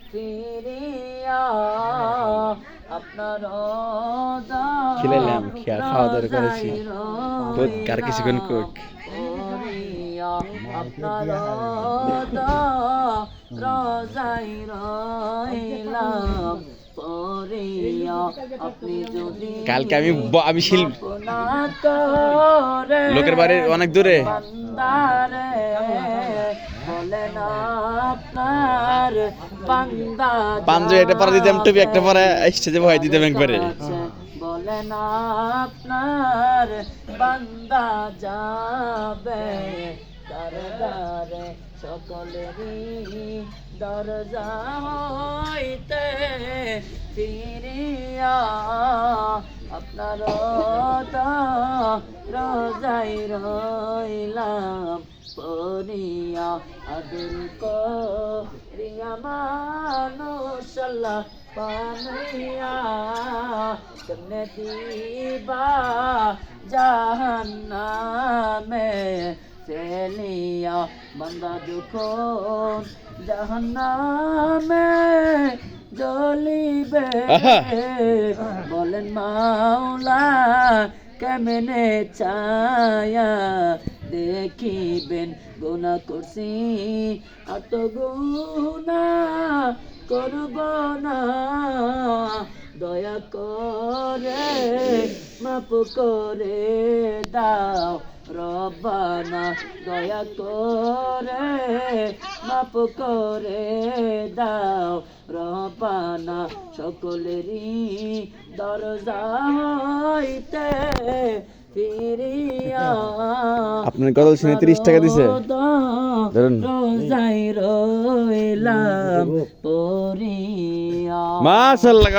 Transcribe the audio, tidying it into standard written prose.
ফিরিয়া আপনার খেলাইলাম, খাওয়া দাওয়া করেছি। কোক কার কিছুক্ষণ কোক। আপনার রোজাই রইলাম পরিয়া আপনি যদি কালকে আমি লোকের বাড়ির অনেক দূরে বান্দারে বলেন আপনার বান্দা পাঞ্জে এটা পরে দিতাম, টুপি একটা পরে স্টেজে ভয় দিতাম একবারে। বলেন আপনার বান্দা যাবে দরজারে সকলেরই দরজা হইতে ফিরিয়া আপনার রোজাই রইলাম পরিয়া আদর করিয়া মানুষ আল্লাহ পানিয়া কেমনে দিবা জাহান্নামে ফেলিয়া বান্দা যখন জাহান্নামে জ্বলিবে বলেন মাওলা কেমনে চায়া দেখিবেন গুনাহ করছি এত গুনাহ করব না দয়া করে মাফ করে দাও রব্বানা দয়া করে মাফ করে দাও রব্বানা সকলেরই দরজা হইতে ফিরিয়া আপনার কত শুনে 30 টাকা দিছে ধরুন রোজাই রইলাম পরিয়া মাশাআল্লাহ।